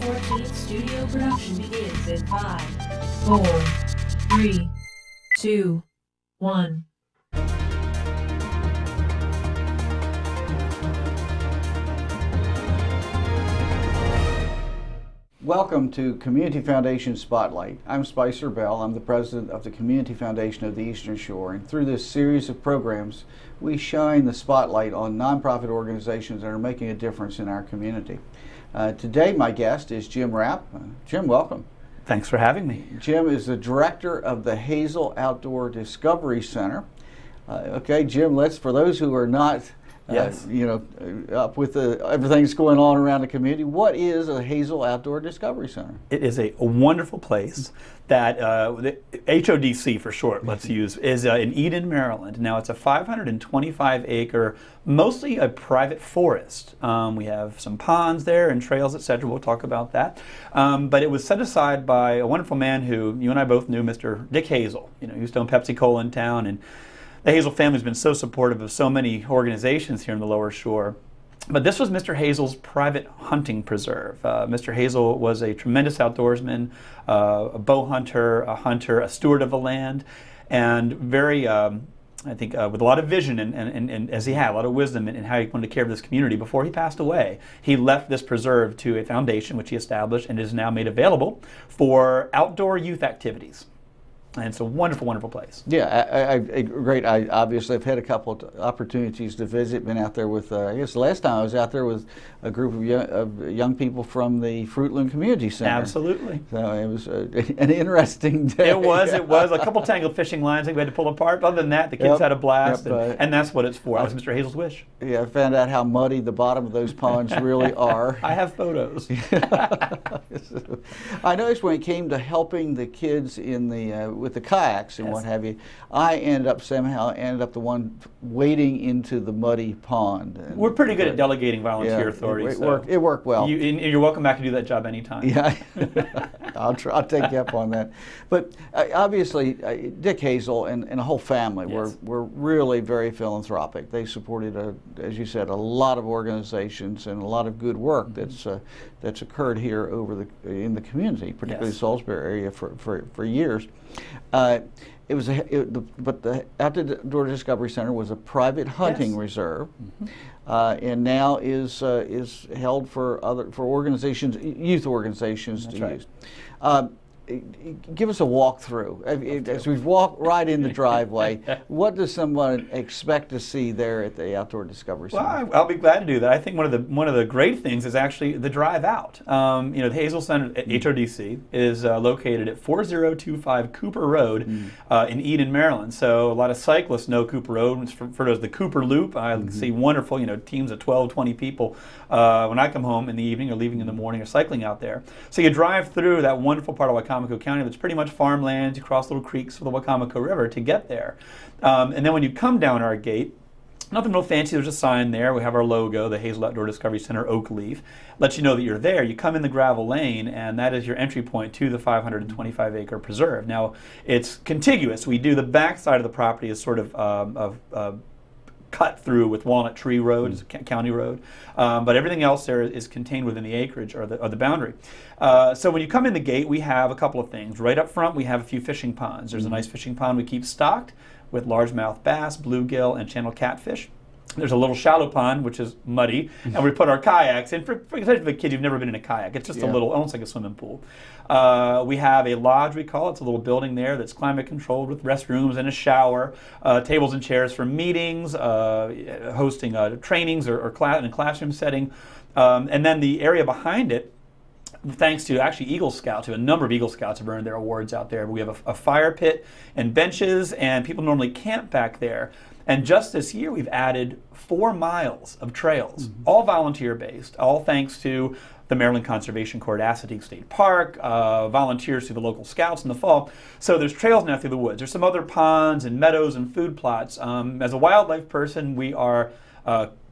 14th studio production begins in 5, 4, 3, 2, 1. Welcome to Community Foundation Spotlight. I'm Spicer Bell. I'm the president of the Community Foundation of the Eastern Shore, and through this series of programs, we shine the spotlight on nonprofit organizations that are making a difference in our community. Today, my guest is Jim Rapp. Jim, welcome. Thanks for having me. Jim is the director of the Hazel Outdoor Discovery Center. Okay, Jim, for those who are not up with everything that's going on around the community, what is a Hazel Outdoor Discovery Center? It is a wonderful place that the HODC for short, let's use, is in Eden, Maryland. Now it's a 525-acre, mostly a private forest. We have some ponds there and trails, etc. We'll talk about that. But it was set aside by a wonderful man who you and I both knew, Mr. Dick Hazel. You know, he used to own Pepsi-Cola in town, and the Hazel family's been so supportive of so many organizations here in the Lower Shore. But this was Mr. Hazel's private hunting preserve. Mr. Hazel was a tremendous outdoorsman, a bow hunter, a steward of the land, and very, I think, with a lot of vision and as he had, a lot of wisdom in how he wanted to care for this community. Before he passed away, he left this preserve to a foundation which he established and is now made available for outdoor youth activities. And it's a wonderful, wonderful place. Yeah, great. I obviously have had a couple of opportunities to visit. Been out there with, I guess the last time I was out there with a group of young people from the Fruitland Community Center. Absolutely. So it was an interesting day. It was. A couple tangled fishing lines that we had to pull apart. But other than that, the kids had a blast, and that's what it's for. That was Mr. Hazel's wish. Yeah, I found out how muddy the bottom of those ponds really are. I have photos. I noticed when it came to helping the kids in the with the kayaks and what have you, I ended up the one wading into the muddy pond. And we're pretty good at delegating volunteer authority. It worked well. You're welcome back to do that job anytime. Yeah, I'll take you up on that. But obviously, Dick Hazel and the whole family were really very philanthropic. They supported, as you said, a lot of organizations and a lot of good work that's occurred here in the community, particularly the Salisbury area for years. But the Outdoor Discovery Center was a private hunting reserve, and now is held for organizations, youth organizations to use. Give us a walkthrough. As we walk right in the driveway, what does someone expect to see there at the Outdoor Discovery Center? Well, I'll be glad to do that. I think one of the great things is actually the drive out. The Hazel Center at HODC is located at 4025 Cooper Road in Eden, Maryland. So a lot of cyclists know Cooper Road. It's referred to as the Cooper Loop. I see wonderful, teams of 12, 20 people when I come home in the evening or leaving in the morning or cycling out there. So you drive through that wonderful part of Wacomico County that's pretty much farmland. You cross little creeks for the Wacomico River to get there. And then when you come down our gate, nothing real fancy, there's a sign there. We have our logo, the Hazel Outdoor Discovery Center Oak Leaf. Lets you know that you're there. You come in the gravel lane, and that is your entry point to the 525-acre preserve. Now, it's contiguous. We do the back side of the property is sort of cut through with Walnut Tree Road, it's a county road, but everything else there is contained within the acreage or the boundary. So when you come in the gate, we have a couple of things. Right up front, we have a few fishing ponds. There's a nice fishing pond we keep stocked with largemouth bass, bluegill, and channel catfish. There's a little shallow pond, which is muddy, and we put our kayaks in. Especially for the kids who've never been in a kayak, it's just a little, almost like a swimming pool. We have a lodge, we call it. It's a little building there that's climate controlled with restrooms and a shower, tables and chairs for meetings, hosting trainings or in a classroom setting. And then the area behind it, thanks to actually Eagle Scouts, a number of Eagle Scouts have earned their awards out there. We have a fire pit and benches, and people normally camp back there. And just this year, we've added 4 miles of trails, all volunteer-based, all thanks to the Maryland Conservation Corps at Assateague State Park, volunteers through the local scouts in the fall. So there's trails now through the woods. There's some other ponds and meadows and food plots. As a wildlife person, we are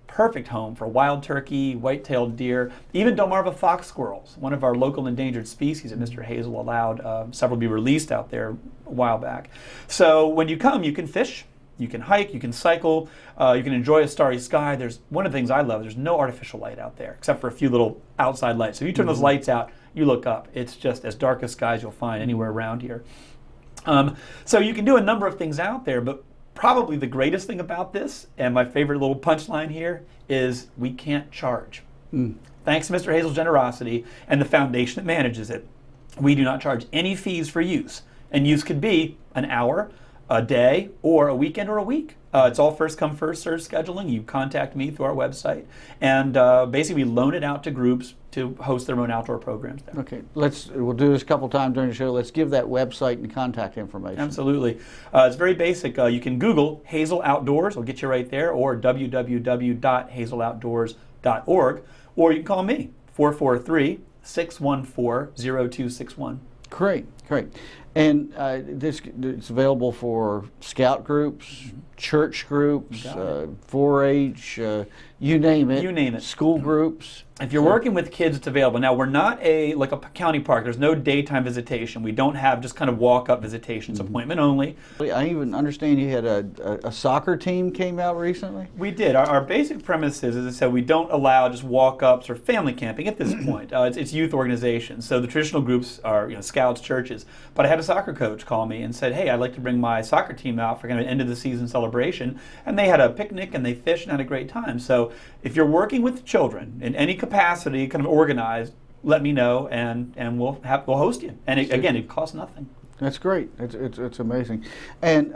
perfect home for wild turkey, white-tailed deer, even Delmarva fox squirrels, one of our local endangered species that Mr. Hazel allowed several to be released out there a while back. So when you come, you can fish. You can hike, you can cycle, you can enjoy a starry sky. There's one of the things I love, there's no artificial light out there except for a few little outside lights. So if you turn those lights out, you look up. It's just as dark as skies you'll find anywhere around here. So you can do a number of things out there, but probably the greatest thing about this, and my favorite little punchline here, is we can't charge. Thanks to Mr. Hazel's generosity and the foundation that manages it, we do not charge any fees for use. And use could be an hour, a day, or a weekend or a week. It's all first come, first served scheduling. You contact me through our website, and basically we loan it out to groups to host their own outdoor programs there. Okay, we'll do this a couple times during the show. Let's give that website and contact information. Absolutely. It's very basic. You can Google Hazel Outdoors. It'll get you right there, or www.hazeloutdoors.org, or you can call me, 443-614-0261. Great, great. And it's available for scout groups, church groups, 4-H, you name it. You name it. School groups. If you're working with kids, it's available. Now, we're not like a county park. There's no daytime visitation. We don't have just kind of walk-up visitations, appointment only. I even understand you had a soccer team came out recently? We did. Our basic premise is, as I said, we don't allow just walk-ups or family camping at this point. It's youth organizations. So the traditional groups are scouts, churches. But I had a soccer coach call me and said, hey, I'd like to bring my soccer team out for kind of an end-of-the-season celebration. And they had a picnic and they fished and had a great time. So if you're working with children in any capacity, kind of organized, let me know, and we'll host you. And again, it costs nothing. That's great. It's amazing. And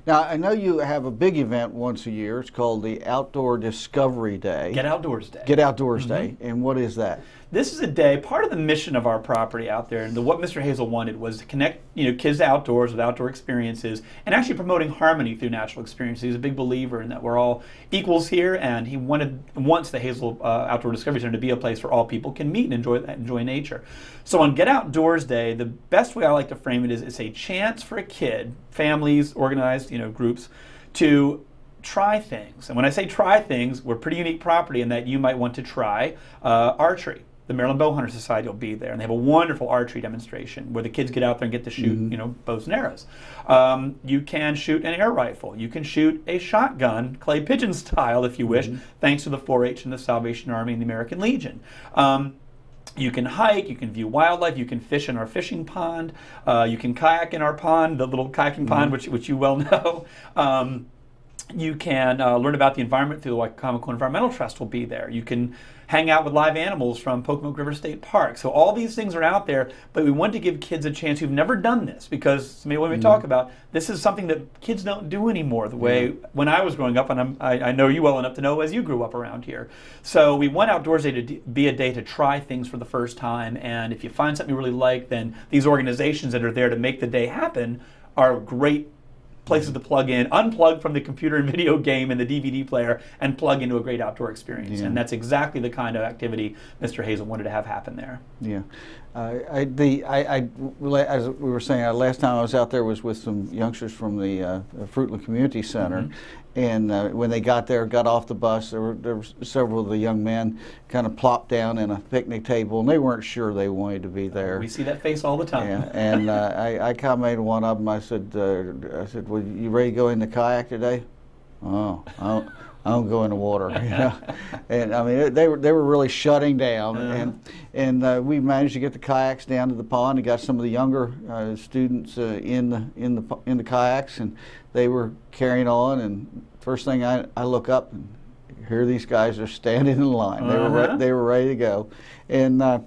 now I know you have a big event once a year. It's called the Outdoor Discovery Day. Get Outdoors Day. Get Outdoors Day. And what is that? This is a day, part of the mission of our property out there, and what Mr. Hazel wanted was to connect kids to outdoors with outdoor experiences and actually promoting harmony through natural experiences. He's a big believer in that we're all equals here, and he wants the Hazel Outdoor Discovery Center to be a place where all people can meet and enjoy nature. So on Get Outdoors Day, the best way I like to frame it is it's a chance for a kid, families, organized groups, to try things. And when I say try things, we're a pretty unique property in that you might want to try archery. The Maryland Bowhunter Society will be there, and they have a wonderful archery demonstration where the kids get out there and get to shoot, bows and arrows. You can shoot an air rifle. You can shoot a shotgun, clay pigeon style, if you wish, thanks to the 4-H and the Salvation Army and the American Legion. You can hike, you can view wildlife, you can fish in our fishing pond, you can kayak in our pond, the little kayaking pond, which you well know. You can learn about the environment through the Wicomico Environmental Trust will be there. You can hang out with live animals from Pocomoke River State Park. So all these things are out there, but we want to give kids a chance who've never done this, because when we talk about this is something that kids don't do anymore the way when I was growing up, and I know you well enough to know as you grew up around here. So we want Outdoors Day to be a day to try things for the first time, and if you find something you really like, then these organizations that are there to make the day happen are great places to plug in, unplug from the computer and video game and the DVD player, and plug into a great outdoor experience. And that's exactly the kind of activity Mr. Hazel wanted to have happen there. Yeah. As we were saying, last time I was out there was with some youngsters from the Fruitland Community Center, and when they got off the bus, there were several of the young men kind of plopped down in a picnic table, and they weren't sure they wanted to be there. We see that face all the time. Yeah, and I commented on one of them. I said, "Well, you ready to go in the kayak today?" "Oh, I don't go in the water." And I mean, they were really shutting down, and we managed to get the kayaks down to the pond and got some of the younger students in the kayaks, and they were carrying on. And first thing I look up, and here these guys are standing in line. They were ready to go, and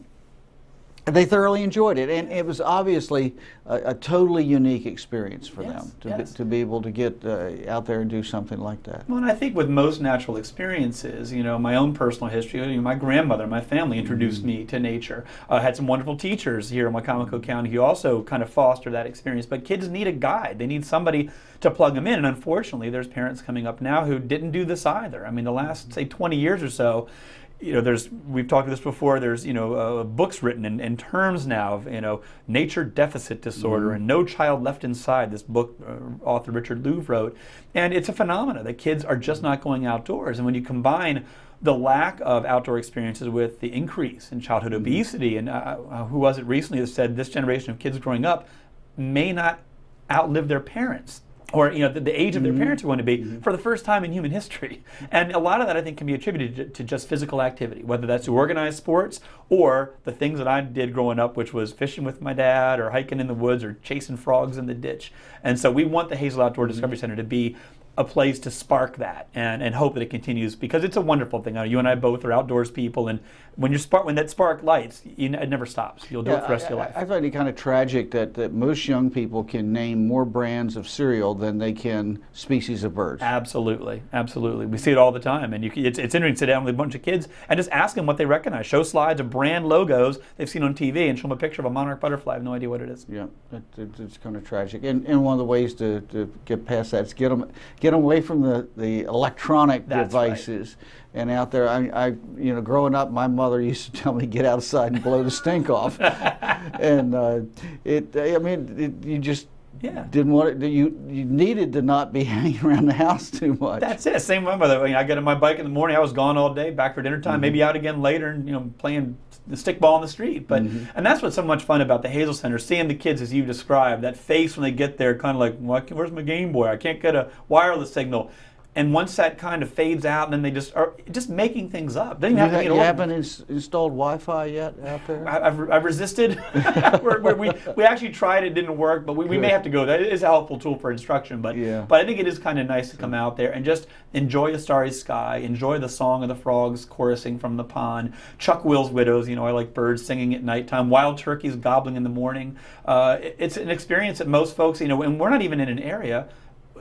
they thoroughly enjoyed it, and it was obviously a totally unique experience for them to be able to get out there and do something like that. Well, and I think with most natural experiences, my own personal history, my grandmother, my family introduced me to nature. I had some wonderful teachers here in Wicomico County who also kind of foster that experience, but kids need a guide. They need somebody to plug them in, and unfortunately there's parents coming up now who didn't do this either. I mean, the last, say, 20 years or so, we've talked about this before, there's, books written in terms now of, nature deficit disorder and No Child Left Inside, this book author Richard Louv wrote. And it's a phenomenon that kids are just not going outdoors. And when you combine the lack of outdoor experiences with the increase in childhood obesity, and who was it recently that said this generation of kids growing up may not outlive their parents. or the age of their parents are going to be for the first time in human history. And a lot of that, I think, can be attributed to just physical activity, whether that's organized sports or the things that I did growing up, which was fishing with my dad or hiking in the woods or chasing frogs in the ditch. And so we want the Hazel Outdoor Discovery Center to be a place to spark that and hope that it continues, because it's a wonderful thing. You and I both are outdoors people, and when that spark lights, it never stops. You'll do it for the rest of your life. I find it kind of tragic that most young people can name more brands of cereal than they can species of birds. Absolutely, absolutely. We see it all the time, and it's interesting to sit down with a bunch of kids and just ask them what they recognize. Show slides of brand logos they've seen on TV, and show them a picture of a monarch butterfly. I have no idea what it is. Yeah, it's kind of tragic. And one of the ways to get past that is get them away from the electronic devices. Right. And out there, I growing up, my mother used to tell me, get outside and blow the stink off. And you just didn't want it. You needed to not be hanging around the house too much. That's it. Same with my mother. I got on my bike in the morning. I was gone all day, back for dinner time, maybe out again later, and playing the stickball in the street. But and that's what's so much fun about the Hazel Center, seeing the kids as you described, that face when they get there, kind of like, where's my Game Boy? I can't get a wireless signal. And once that kind of fades out, and then they just are just making things up. You haven't installed Wi-Fi yet out there? I've resisted. we actually tried, it didn't work, but we may have to go. That is a helpful tool for instruction. But I think it is kind of nice to come out there and just enjoy a starry sky, enjoy the song of the frogs chorusing from the pond, Chuck Will's widows. I like birds singing at nighttime, wild turkeys gobbling in the morning. It's an experience that most folks, and we're not even in an area.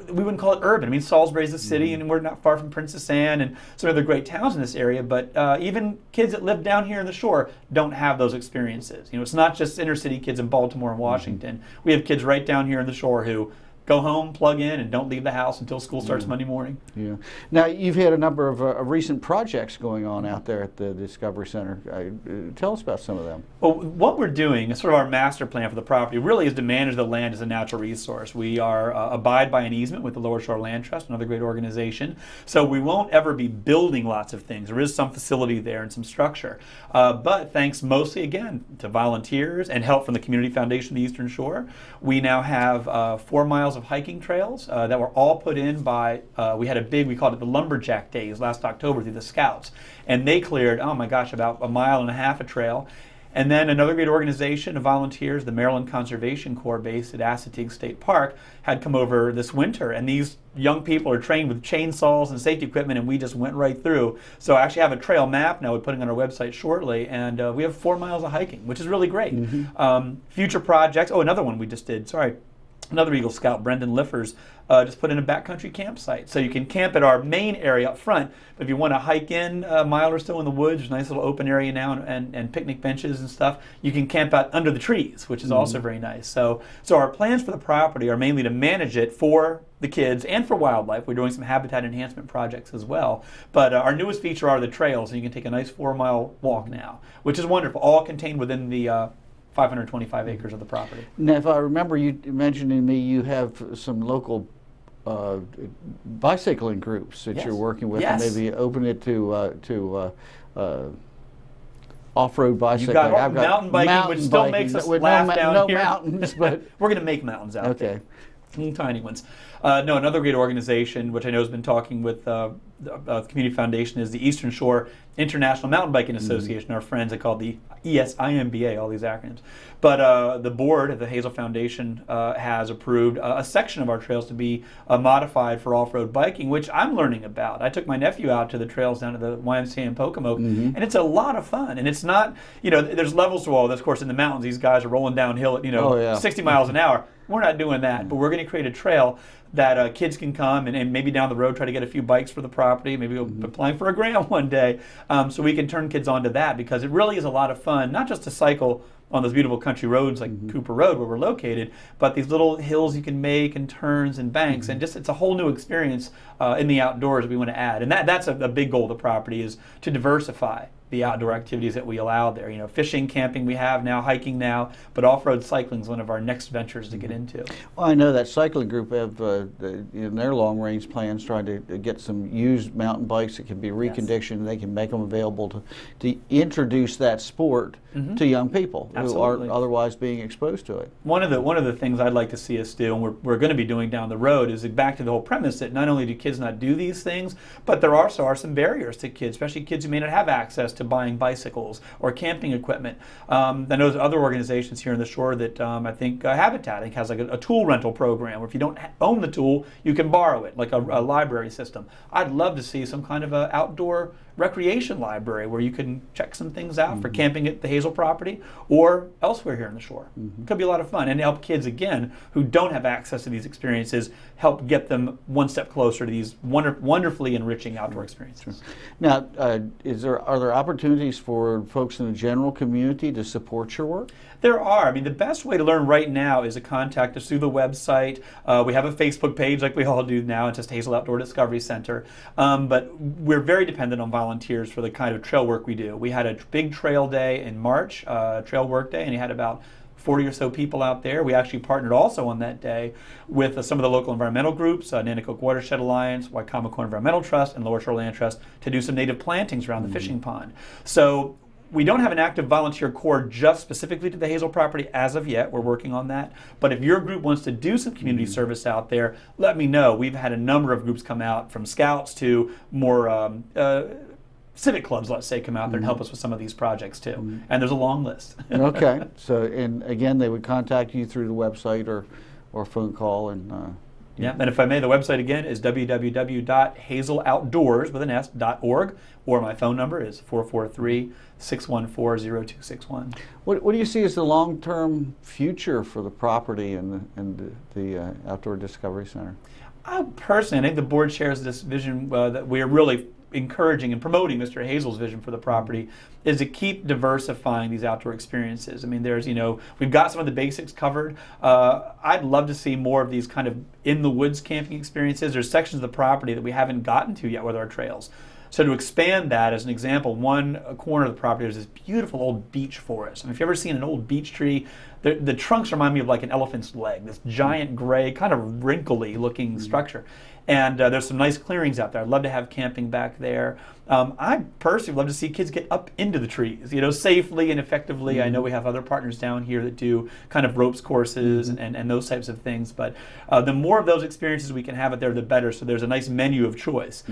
We wouldn't call it urban. I mean, Salisbury's a city, and we're not far from Princess Anne and some other great towns in this area, but even kids that live down here in the shore don't have those experiences. It's not just inner city kids in Baltimore and Washington. We have kids right down here in the shore who go home, plug in, and don't leave the house until school starts Monday morning. Yeah. Now, you've had a number of recent projects going on out there at the Discovery Center. Tell us about some of them. Well, what we're doing, sort of our master plan for the property, really is to manage the land as a natural resource. We are abide by an easement with the Lower Shore Land Trust, another great organization. So we won't ever be building lots of things. There is some facility there and some structure. But thanks mostly, again, to volunteers and help from the Community Foundation of the Eastern Shore, we now have 4 miles of hiking trails that were all put in by, we called it the Lumberjack Days last October through the Scouts. And they cleared, oh my gosh, about 1.5 miles of trail. And then another great organization of volunteers, the Maryland Conservation Corps based at Assateague State Park, had come over this winter. And these young people are trained with chainsaws and safety equipment, and we just went right through. So I actually have a trail map now we're putting on our website shortly, and we have 4 miles of hiking, which is really great. Future projects, another one we just did, another Eagle Scout, Brendan Liffers, just put in a backcountry campsite. So you can camp at our main area up front, but if you want to hike in a mile or so in the woods, there's a nice little open area now and picnic benches and stuff. You can camp out under the trees, which is also very nice. So our plans for the property are mainly to manage it for the kids and for wildlife. We're doing some habitat enhancement projects as well. But our newest feature are the trails, and you can take a nice 4-mile walk now, which is wonderful, all contained within the 525 acres of the property. Now, if I remember you mentioning to me, you have some local bicycling groups that you're working with, and maybe open it to off-road bicycling. I've got mountain biking, which still makes us laugh down here. No mountains, but we're going to make mountains out there. Tiny ones. Another great organization, which I know has been talking with the Community Foundation, is the Eastern Shore International Mountain Biking Association. Our friends, they call it the ESIMBA, all these acronyms. But the board of the Hazel Foundation has approved a section of our trails to be modified for off-road biking, which I'm learning about. I took my nephew out to the trails down at the YMCA in Pocomoke, and it's a lot of fun. And it's not, there's levels to all this. Of course, in the mountains, these guys are rolling downhill at 60 miles an hour. We're not doing that, but we're going to create a trail that kids can come and maybe down the road try to get a few bikes for the property, maybe applying for a grant one day, so we can turn kids onto that, because it really is a lot of fun, not just to cycle on those beautiful country roads like Cooper Road where we're located, but these little hills you can make and turns and banks, and just it's a whole new experience in the outdoors we want to add. And that's a big goal of the property, is to diversify the outdoor activities that we allow there. You know, fishing, camping we have now, hiking now, but off-road cycling is one of our next ventures to get into. Well, I know that cycling group have in their long-range plans trying to get some used mountain bikes that can be reconditioned. They can make them available to introduce that sport to young people who aren't otherwise being exposed to it. One of the things I'd like to see us do, and we're going to be doing down the road, is back to the whole premise that not only do kids not do these things, but there also are some barriers to kids, especially kids who may not have access to buying bicycles or camping equipment. I know there's other organizations here in the shore that I think Habitat has like a tool rental program where if you don't own the tool, you can borrow it, like a library system. I'd love to see some kind of an outdoor recreation library where you can check some things out for camping at the Hazel property or elsewhere here in the shore. Could be a lot of fun and help kids, again, who don't have access to these experiences, help get them one step closer to these wonderfully enriching outdoor experiences. Now, are there opportunities for folks in the general community to support your work? There are. I mean, the best way to learn right now is to contact us through the website. We have a Facebook page like we all do now. It's just Hazel Outdoor Discovery Center. But we're very dependent on volunteers for the kind of trail work we do. We had a big trail day in March, trail work day, and you had about 40 or so people out there. We actually partnered also on that day with some of the local environmental groups, Nanticoke Watershed Alliance, Wicomico Environmental Trust, and Lower Shore Land Trust to do some native plantings around the fishing pond. So we don't have an active volunteer corps just specifically to the Hazel property as of yet. We're working on that. But if your group wants to do some community service out there, let me know. We've had a number of groups come out, from scouts to more civic clubs, let's say, come out there and help us with some of these projects too. And there's a long list. Okay. So, and again, they would contact you through the website or phone call. And yeah, and if I may, the website again is www.hazeloutdoors.org, or my phone number is 443-614-0261. What do you see as the long-term future for the property and the Outdoor Discovery Center? Personally, I think the board shares this vision that we are really encouraging and promoting Mr. Hazel's vision for the property, is to keep diversifying these outdoor experiences. I mean, there's, we've got some of the basics covered. I'd love to see more of these kind of in the woods camping experiences. There's sections of the property that we haven't gotten to yet with our trails. So to expand that, as an example, one corner of the property is this beautiful old beech forest. I mean, if you've ever seen an old beech tree, the trunks remind me of like an elephant's leg, this giant gray, kind of wrinkly looking structure. And there's some nice clearings out there. I'd love to have camping back there. I personally love to see kids get up into the trees, safely and effectively. I know we have other partners down here that do kind of ropes courses and those types of things. But the more of those experiences we can have out there, the better. So there's a nice menu of choice.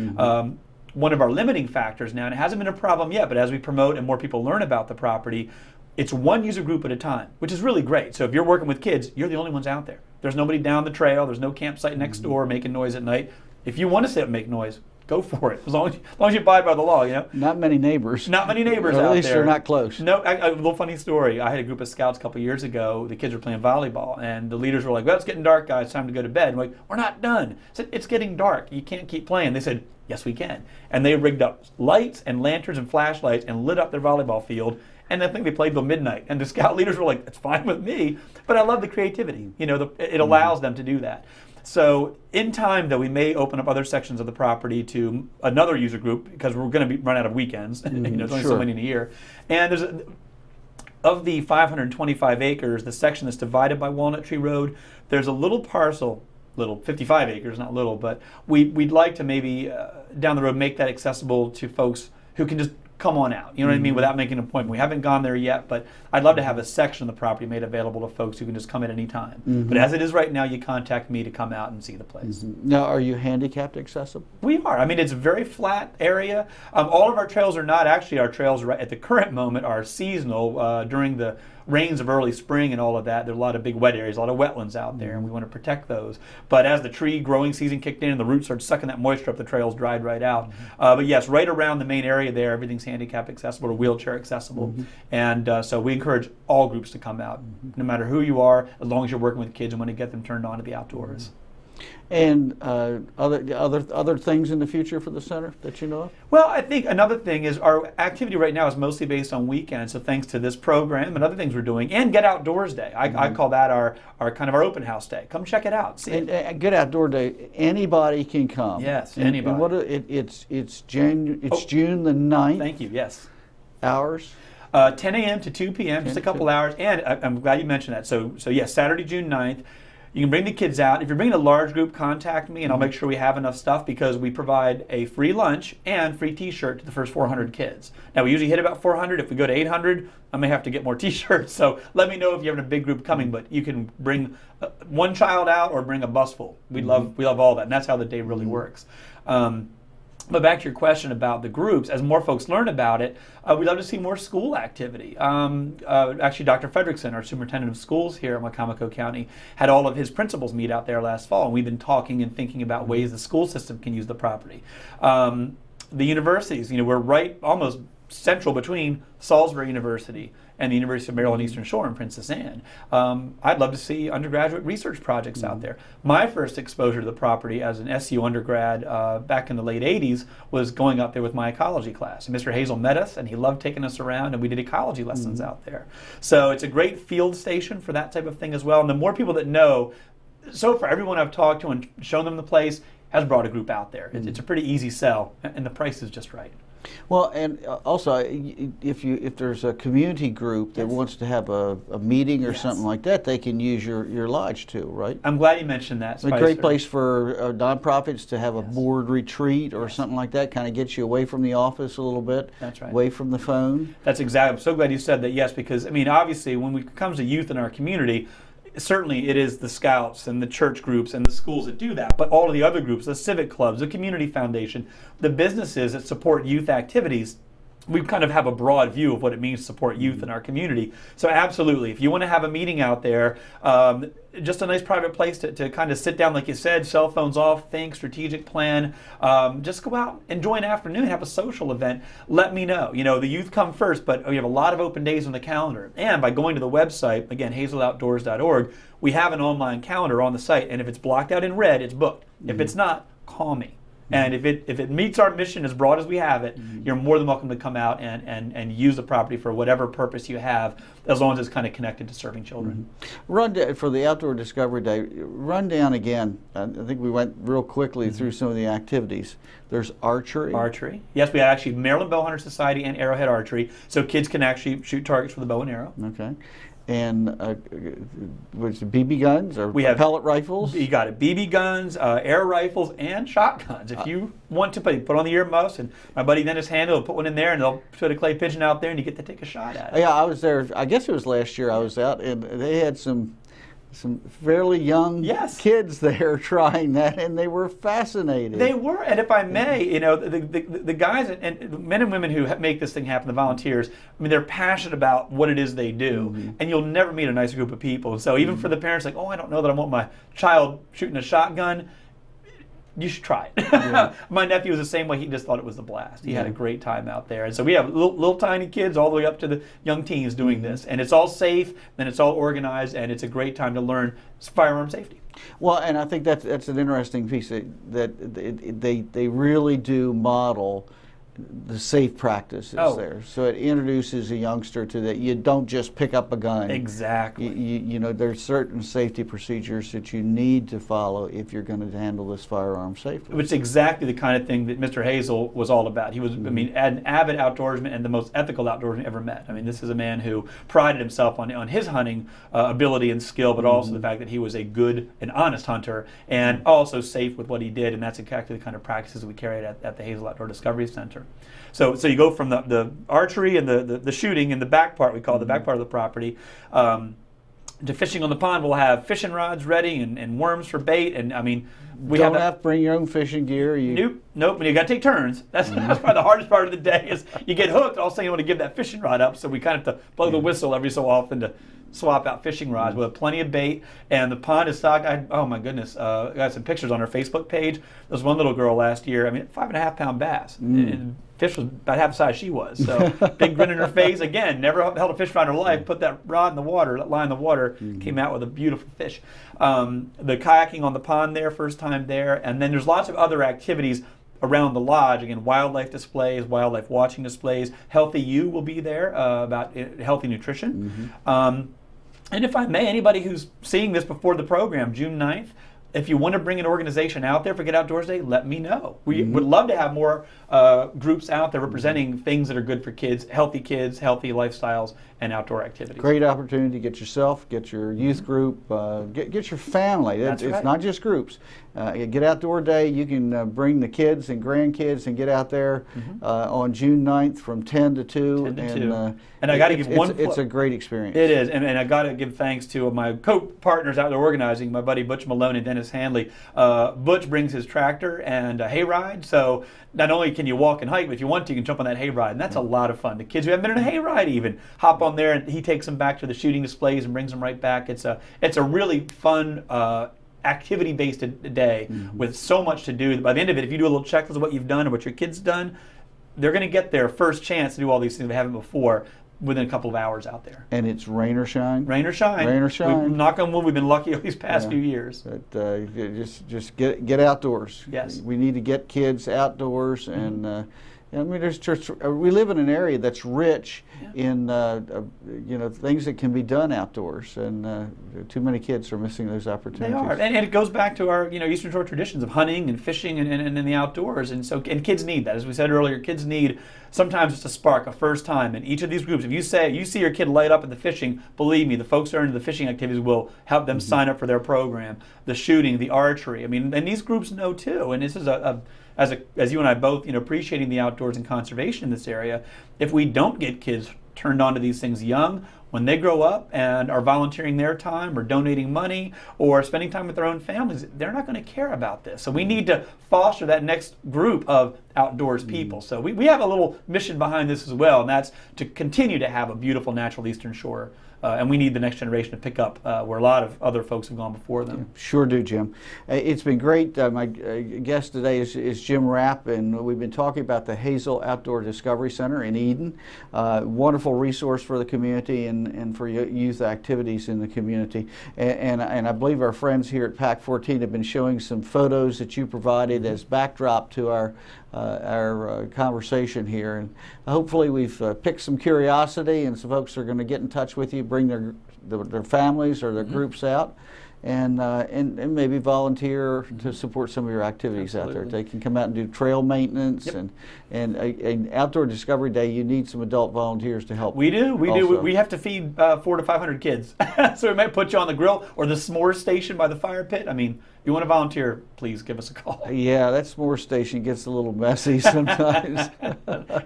One of our limiting factors now, and it hasn't been a problem yet, but as we promote and more people learn about the property, it's one user group at a time, which is really great. So if you're working with kids, you're the only ones out there. There's nobody down the trail. There's no campsite next door making noise at night. If you want to sit and make noise, go for it. As long as you abide by the law, Not many neighbors. Not many neighbors out there. At least they're not close. No, a little funny story. I had a group of scouts a couple years ago. The kids were playing volleyball, and the leaders were like, "Well, it's getting dark, guys. It's time to go to bed." And we're like, "We're not done." I said, "It's getting dark. You can't keep playing." They said, "Yes, we can." And they rigged up lights and lanterns and flashlights and lit up their volleyball field. And I think they played till midnight. And the scout leaders were like, "It's fine with me." But I love the creativity. It allows them to do that. So in time, though, we may open up other sections of the property to another user group because we're going to run out of weekends. There's only so many in a year. And of the 525 acres, the section that's divided by Walnut Tree Road, there's a little parcel, 55 acres, not little, but we'd like to maybe down the road make that accessible to folks who can just come on out, what I mean, without making an appointment. We haven't gone there yet, but I'd love to have a section of the property made available to folks who can just come at any time. But as it is right now, you contact me to come out and see the place. Now, are you handicapped accessible? We are. I mean, it's a very flat area. All of our trails are not. Actually, our trails right at the current moment are seasonal. During the rains of early spring and all of that, there are a lot of big wet areas, a lot of wetlands out there, and we want to protect those. But as the tree growing season kicked in and the roots started sucking that moisture up, the trails dried right out. But yes, right around the main area there, everything's handicap accessible or wheelchair accessible. And so we encourage all groups to come out, no matter who you are, as long as you're working with kids and want to get them turned on to the outdoors. And other things in the future for the center that you know of? Well, I think another thing is our activity right now is mostly based on weekends. So thanks to this program and other things we're doing, and Get Outdoors Day, I call that our kind of our open house day. Come check it out. See it. And Get Outdoor Day, anybody can come. Yes, anybody. And it's June the 9th. Thank you. Yes. Hours? 10 a.m. to 2 p.m., just a couple hours. And I'm glad you mentioned that. So yes, Saturday, June 9th. You can bring the kids out. If you're bringing a large group, contact me, and I'll make sure we have enough stuff because we provide a free lunch and free T-shirt to the first 400 kids. Now, we usually hit about 400. If we go to 800, I may have to get more T-shirts. So let me know if you're having a big group coming, but you can bring one child out or bring a bus full. We love all that, and that's how the day really works. But back to your question about the groups, as more folks learn about it, we'd love to see more school activity. Actually, Dr. Fredrickson, our superintendent of schools here in Wicomico County, had all of his principals meet out there last fall, and we've been talking and thinking about ways the school system can use the property. The universities, we're right almost central between Salisbury University and the University of Maryland Eastern Shore in Princess Anne. I'd love to see undergraduate research projects out there. My first exposure to the property as an SU undergrad back in the late 80s was going out there with my ecology class. And Mr. Hazel met us, and he loved taking us around, and we did ecology lessons out there. So it's a great field station for that type of thing as well. And the more people that know, so far everyone I've talked to and shown them the place has brought a group out there. It's a pretty easy sell, and the price is just right. Well, and also, if there's a community group that wants to have a meeting or something like that, they can use your lodge too, right? I'm glad you mentioned that, Spicer. It's a great place for nonprofits to have a board retreat or something like that. Kind of gets you away from the office a little bit. That's right. Away from the phone. That's exactly. I'm so glad you said that. Yes, because obviously, when it comes to youth in our community, certainly it is the scouts and the church groups and the schools that do that, but all of the other groups, the civic clubs, the community foundation, the businesses that support youth activities, we kind of have a broad view of what it means to support youth in our community. So absolutely, if you want to have a meeting out there, just a nice private place to kind of sit down, like you said, cell phones off, think, strategic plan, just go out, enjoy an afternoon, have a social event, let me know. The youth come first, but we have a lot of open days on the calendar. And by going to the website, again, hazeloutdoors.org, we have an online calendar on the site, and if it's blocked out in red, it's booked. If it's not, call me. And if it meets our mission as broad as we have it, you're more than welcome to come out and use the property for whatever purpose you have, as long as it's kind of connected to serving children. Run down, for the Outdoor Discovery Day, run down again. I think we went real quickly through some of the activities. There's archery. Archery. Yes, we have actually Maryland Bowhunter Society and Arrowhead Archery, so kids can actually shoot targets with a bow and arrow. Okay. And what's it, BB guns or we have pellet rifles? You got it. BB guns, air rifles, and shotguns. If you want to put on the earmuffs, and my buddy Dennis Handel will put one in there, and they'll put a clay pigeon out there, and you get to take a shot at it. Yeah, I was there. I guess it was last year I was out, and they had some fairly young kids there trying that, and they were fascinated. They were, and if I may, the guys and men and women who make this thing happen, the volunteers, they're passionate about what it is they do, and you'll never meet a nicer group of people. And so even for the parents, like, oh, I don't know that I want my child shooting a shotgun, you should try it. Yeah. My nephew was the same way. He just thought it was a blast. He had a great time out there. And so we have little tiny kids all the way up to the young teens doing this. And it's all safe, and it's all organized, and it's a great time to learn firearm safety. Well, and I think that's an interesting piece that they really do model the safe practices there. So it introduces a youngster to that. You don't just pick up a gun. Exactly. There's certain safety procedures that you need to follow if you're going to handle this firearm safely. Which is exactly the kind of thing that Mr. Hazel was all about. He was, an avid outdoorsman and the most ethical outdoorsman ever met. This is a man who prided himself on his hunting ability and skill, but also the fact that he was a good and honest hunter and also safe with what he did. And that's exactly the kind of practices we carried at the Hazel Outdoor Discovery Center. So you go from the archery and the shooting in the back part, we call it the back part of the property, to fishing on the pond. We'll have fishing rods ready and worms for bait. And we don't have to bring your own fishing gear. Nope. You got to take turns. That's probably the hardest part of the day is you get hooked. All of a sudden you want to give that fishing rod up. So we kind of have to blow the whistle every so often to swap out fishing rods. We'll have plenty of bait, and the pond is stocked. Oh my goodness! I got some pictures on our Facebook page. There was one little girl last year. 5.5 pound bass. And fish was about half the size she was. So big grin in her face. Again, never held a fish fry in her life. Put that rod in the water, line in the water, came out with a beautiful fish. The kayaking on the pond there, first time there, and then there's lots of other activities around the lodge. Again, wildlife displays, wildlife watching displays. Healthy You will be there about healthy nutrition. And if I may, anybody who's seeing this before the program, June 9th, if you want to bring an organization out there for Get Outdoors Day, let me know. We would love to have more groups out there representing things that are good for kids, healthy lifestyles, and outdoor activities. Great opportunity to get yourself, get your youth group, get your family. That's it's right. not just groups. Get Outdoor Day, you can bring the kids and grandkids and get out there on June 9th from 10 to 2. 10 to 2. And I got to give it's a great experience. It is, and I got to give thanks to my co-partners out there organizing, my buddy Butch Malone and Dennis Hanley. Butch brings his tractor and a hayride, so not only can you walk and hike, but if you want to, you can jump on that hayride, and that's a lot of fun. The kids who haven't been in a hayride even hop on there, and he takes them back to the shooting displays and brings them right back. It's a really fun activity-based day with so much to do. By the end of it, if you do a little checklist of what you've done or what your kids done, they're going to get their first chance to do all these things they haven't before within a couple of hours out there. And it's rain or shine. Rain or shine. Rain or shine. Knock on wood, we've been lucky these past few years. But, just get outdoors. Yes. We need to get kids outdoors, and I mean, we live in an area that's rich in things that can be done outdoors, and too many kids are missing those opportunities. They are, and it goes back to our Eastern Shore traditions of hunting and fishing and in the outdoors, and kids need that. As we said earlier, kids need sometimes just a spark, a first time. In each of these groups, if you see your kid light up at the fishing, believe me, the folks that are into the fishing activities will help them sign up for their program. The shooting, the archery. I mean, and these groups know too. And this is as you and I both, appreciating the outdoors and conservation in this area, if we don't get kids turned on to these things young, when they grow up and are volunteering their time or donating money or spending time with their own families, they're not going to care about this. So we need to foster that next group of outdoors people. So we have a little mission behind this as well, and that's to continue to have a beautiful natural Eastern Shore. And we need the next generation to pick up where a lot of other folks have gone before them. Yeah, sure do, Jim. It's been great. My guest today is Jim Rapp, and we've been talking about the Hazel Outdoor Discovery Center in Eden. Wonderful resource for the community and for youth activities in the community. And I believe our friends here at PAC 14 have been showing some photos that you provided as backdrop to our conversation here, and hopefully we've picked some curiosity, and some folks are going to get in touch with you, bring their families or their groups out, and maybe volunteer to support some of your activities out there. They can come out and do trail maintenance, and an Outdoor Discovery Day, you need some adult volunteers to help. We do. We have to feed 400 to 500 kids, so we might put you on the grill or the s'more station by the fire pit. I mean, if you want to volunteer, please give us a call. Yeah, that s'more station gets a little messy sometimes.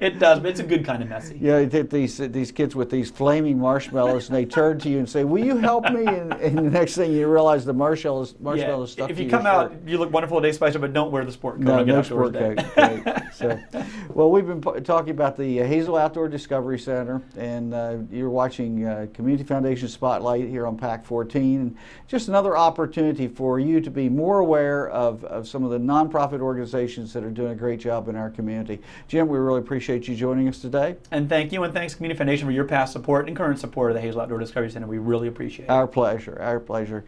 It does, but it's a good kind of messy. Yeah, you get these kids with these flaming marshmallows, and they turn to you and say, "Will you help me?" And the next thing you realize, the marshmallow is stuck if to you your come out, shirt. you look wonderful today, Spicer, but don't wear the sport coat. No sport coat. So, well, we've been talking about the Hazel Outdoor Discovery Center, and you're watching Community Foundation Spotlight here on PAC 14. And just another opportunity for you to be more aware of some of the nonprofit organizations that are doing a great job in our community. Jim, we really appreciate you joining us today. And thank you, and thanks Community Foundation for your past support and current support of the Hazel Outdoor Discovery Center. We really appreciate it. Our pleasure. Our pleasure.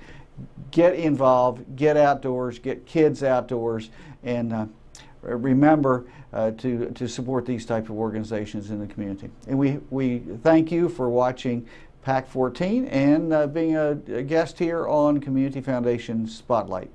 Get involved, get outdoors, get kids outdoors, and remember to support these type of organizations in the community. And we thank you for watching PAC 14 and being a guest here on Community Foundation Spotlight.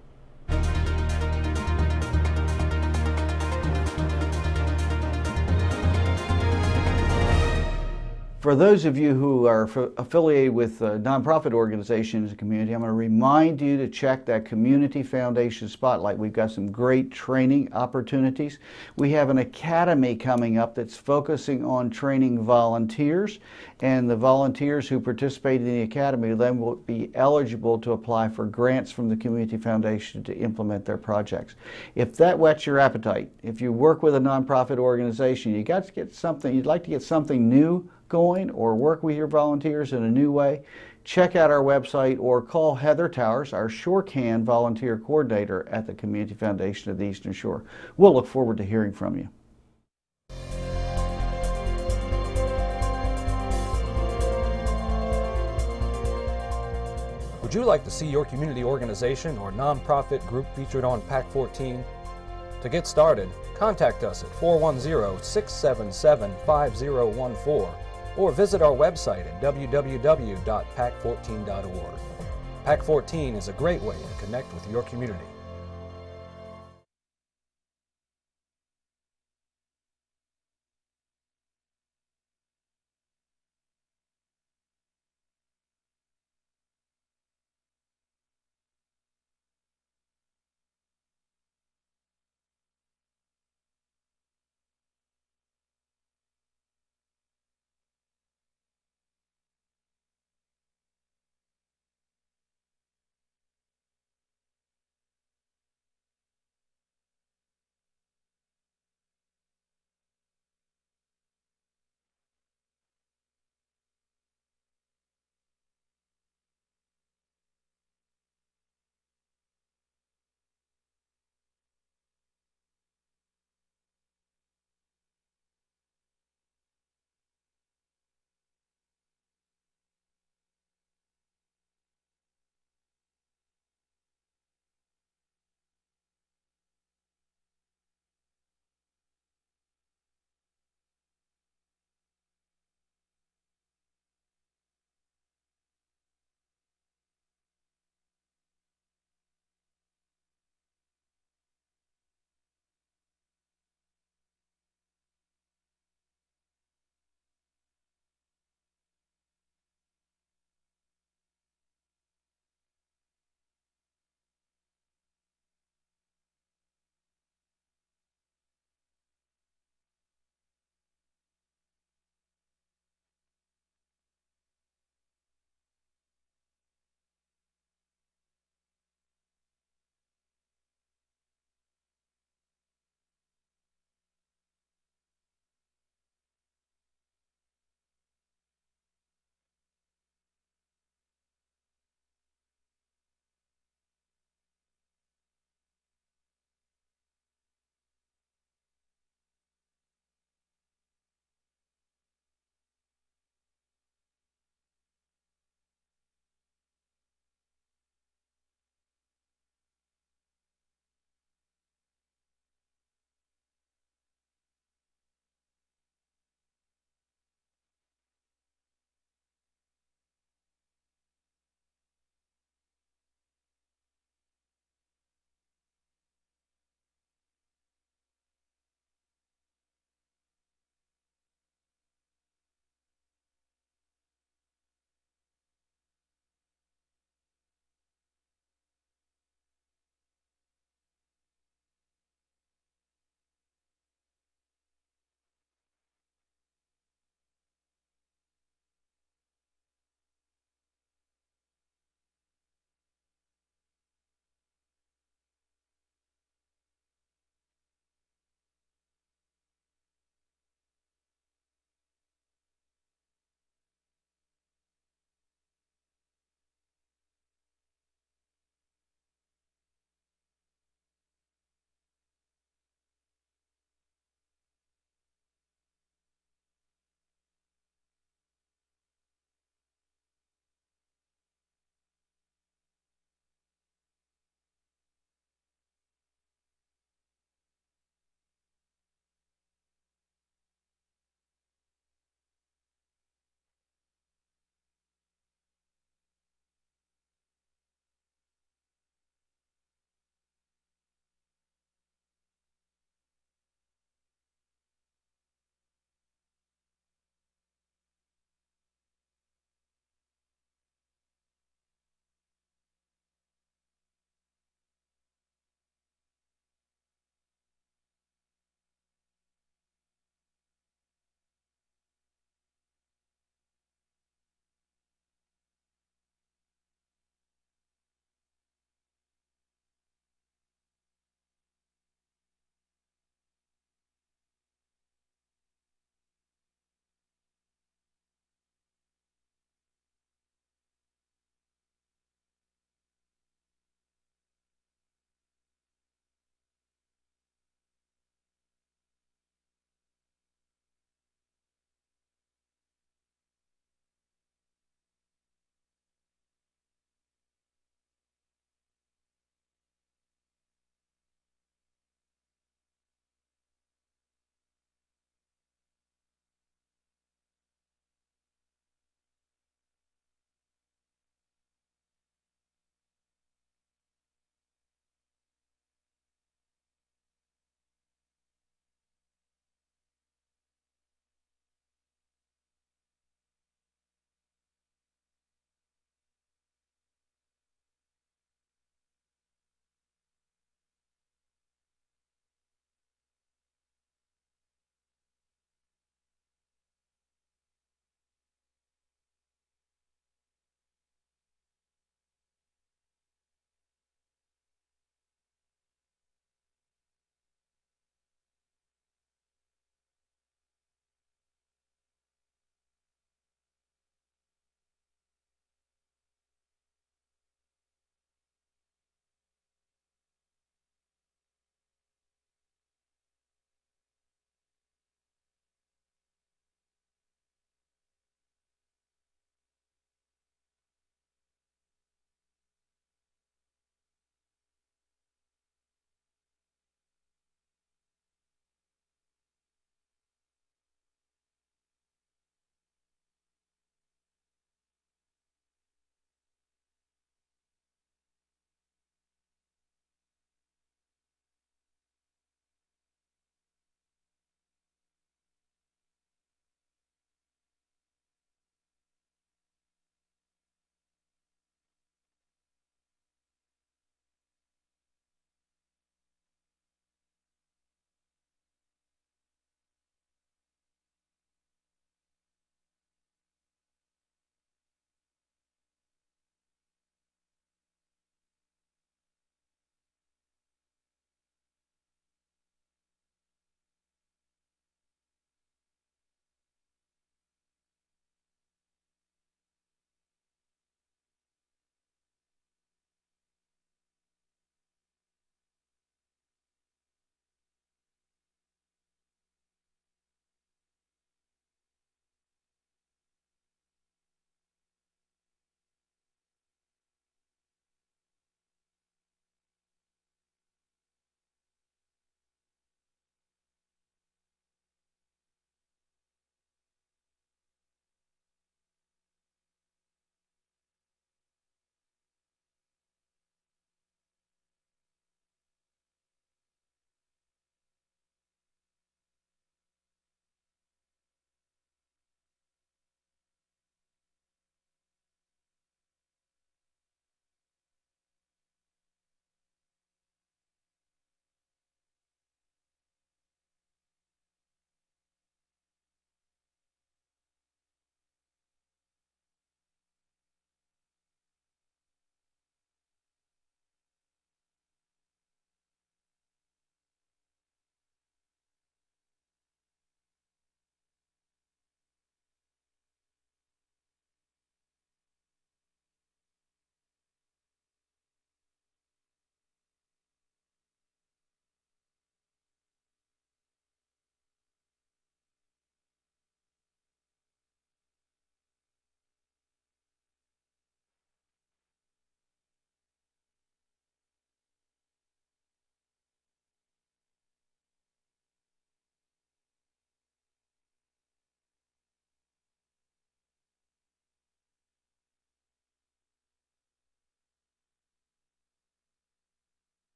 For those of you who are affiliated with nonprofit organizations in the community, I'm going to remind you to check that Community Foundation Spotlight. We've got some great training opportunities. We have an academy coming up that's focusing on training volunteers, and the volunteers who participate in the academy then will be eligible to apply for grants from the Community Foundation to implement their projects. If that whets your appetite, if you work with a nonprofit organization, you'd like to get something new going or work with your volunteers in a new way, check out our website or call Heather Towers, our Shorehand volunteer coordinator at the Community Foundation of the Eastern Shore. We'll look forward to hearing from you. Would you like to see your community organization or nonprofit group featured on PAC 14? To get started, contact us at 410-677-5014 or visit our website at www.pac14.org. PAC 14 is a great way to connect with your community.